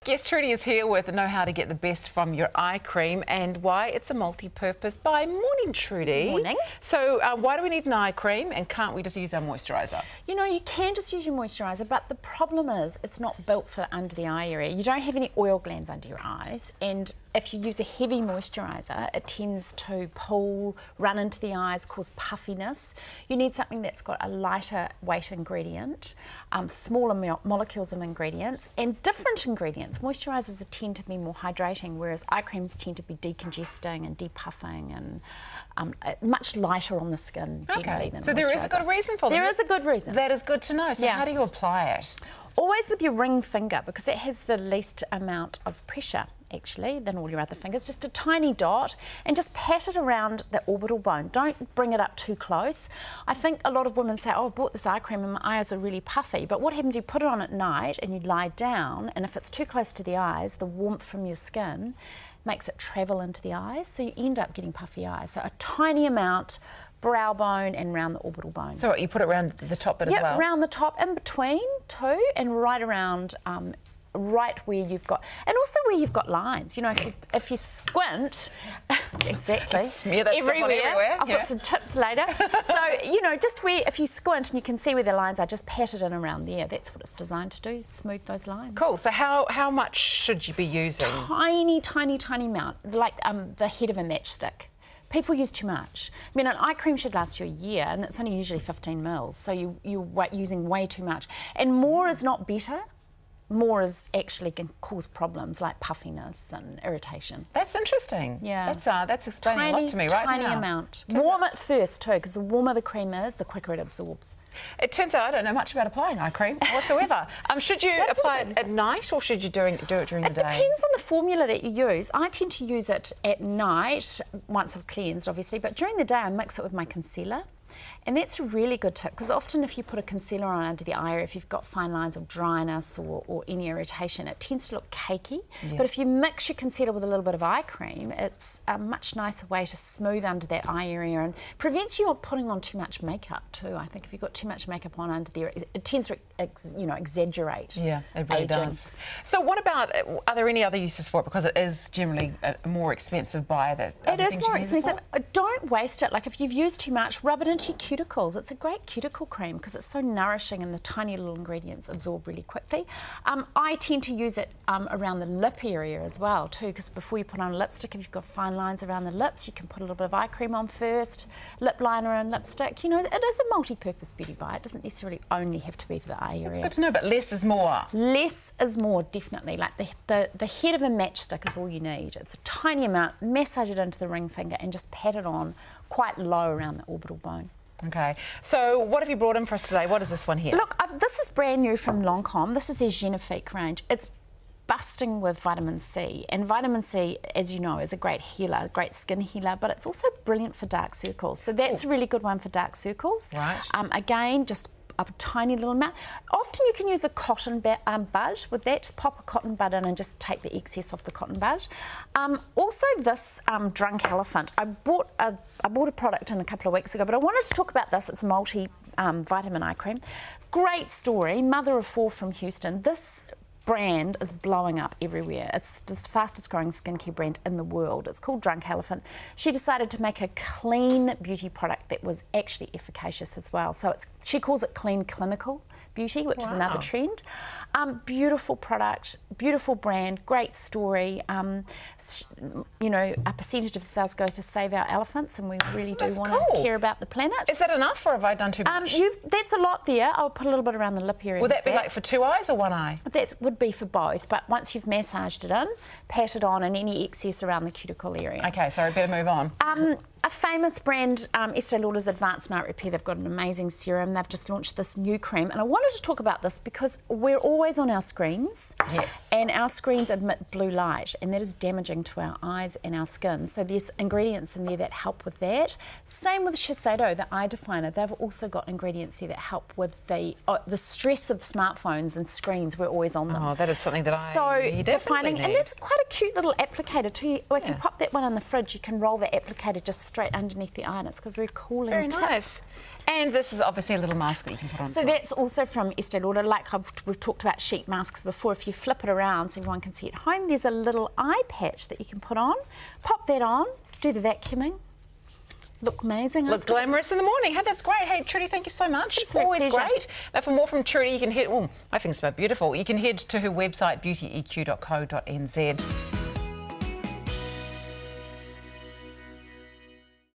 Guest Trudy is here with Know How to Get the Best from Your Eye Cream and why it's a multi-purpose by Morning Trudy. Morning. So why do we need an eye cream and can't we just use our moisturiser? You know, you can just use your moisturiser, but the problem is it's not built for under the eye area. You don't have any oil glands under your eyes, and if you use a heavy moisturiser, it tends to pull, run into the eyes, cause puffiness. You need something that's got a lighter weight ingredient, smaller molecules of ingredients, and different ingredients. Moisturisers tend to be more hydrating, whereas eye creams tend to be decongesting and depuffing and much lighter on the skin generally than so there is a good reason for that. There is a good reason. That is good to know. So how do you apply it? Always with your ring finger, because it has the least amount of pressure actually than all your other fingers. Just a tiny dot and just pat it around the orbital bone. Don't bring it up too close. I think a lot of women say, oh, I bought this eye cream and my eyes are really puffy. But what happens, you put it on at night and you lie down, and if it's too close to the eyes, the warmth from your skin makes it travel into the eyes, so you end up getting puffy eyes. So a tiny amount, brow bone and around the orbital bone. So what, you put it around the top bit as well? Yeah, around the top, in between too, and right around, right where you've got, and also where you've got lines. You know, if you squint, exactly. Just smear that stuff on everywhere. I've got some tips later. So, you know, just where, if you squint and you can see where the lines are, just pat it in around there. That's what it's designed to do, smooth those lines. Cool. So how much should you be using? Tiny, tiny, tiny amount, like the head of a matchstick. People use too much. I mean, an eye cream should last you a year, and it's only usually 15 mils, so you're using way too much. And more is not better. More is actually can cause problems like puffiness and irritation. That's interesting. Yeah. That's explaining a lot to me right now. Tiny amount. Warm it first too, because the warmer the cream is, the quicker it absorbs. It turns out I don't know much about applying eye cream whatsoever. Should you apply it at night or should you do it during the day? It depends on the formula that you use. I tend to use it at night, once I've cleansed obviously, but during the day I mix it with my concealer. And that's a really good tip, because often if you put a concealer on under the eye area, if you've got fine lines of dryness or any irritation, it tends to look cakey. Yeah. But if you mix your concealer with a little bit of eye cream, it's a much nicer way to smooth under that eye area and prevents you putting on too much makeup too. I think if you've got too much makeup on under there, it tends to exaggerate. Yeah, it really does. So what about, are there any other uses for it? Because it is generally a more expensive buy. It is more expensive. Don't waste it. Like if you've used too much, rub it into your cuticles. It's a great cuticle cream because it's so nourishing and the tiny little ingredients absorb really quickly. I tend to use it around the lip area as well too, because before you put on a lipstick, if you've got fine lines around the lips, you can put a little bit of eye cream on first, lip liner and lipstick. You know, it is a multi-purpose beauty buy. It doesn't necessarily only have to be for the eye area. It's good to know, but less is more. Less is more, definitely. Like the head of a matchstick is all you need. It's a tiny amount, massage it into the ring finger and just pat it on quite low around the orbital bone. Okay, so what have you brought in for us today? What is this one here? Look, this is brand new from Lancome. This is their Genifique range. It's busting with vitamin C, and vitamin C, as you know, is a great healer, a great skin healer, but it's also brilliant for dark circles. So that's a really good one for dark circles. Right. Again, just a tiny little amount. Often you can use a cotton bud with that. Just pop a cotton bud in and just take the excess off the cotton bud. Also this Drunk Elephant. I bought a product in a couple of weeks ago, but I wanted to talk about this. It's a multi-vitamin eye cream. Great story. Mother of 4 from Houston. This brand is blowing up everywhere. It's the fastest growing skincare brand in the world. It's called Drunk Elephant. She decided to make a clean beauty product that was actually efficacious as well. So she calls it clean clinical beauty, which is another trend. Beautiful product, beautiful brand, great story. You know, a percentage of the sales go to save our elephants, and we really do want to care about the planet. Is that enough, or have I done too much? That's a lot there. I'll put a little bit around the lip area. Would that be like for 2 eyes or 1 eye? That would be for both, but once you've massaged it in, pat it on, and any excess around the cuticle area. Okay, so I better move on. A famous brand, Estee Lauder's Advanced Night Repair, they've got an amazing serum. They've just launched this new cream, and I wanted to talk about this because we're always on our screens. Yes. And our screens emit blue light, and that is damaging to our eyes and our skin. So there's ingredients in there that help with that. Same with Shiseido, the eye definer. They've also got ingredients here that help with the stress of smartphones and screens. We're always on them. Oh, that is something that I defining, and that's quite a cute little applicator too. If you pop that one in the fridge, you can roll the applicator just straight underneath the eye, and it's got a very cooling Very tip. nice. And this is obviously a little mask that you can put on. So that's also from Estee Lauder. Like we've talked about sheet masks before. If you flip it around so everyone can see at home, there's a little eye patch that you can put on. Pop that on, do the vacuuming. Look amazing. Look glamorous in the morning. Hey, that's great. Hey, Trudy, thank you so much. It's my always pleasure. great. Now, for more from Trudy, you can head, I think it's about beautiful. You can head to her website, beautyeq.co.nz.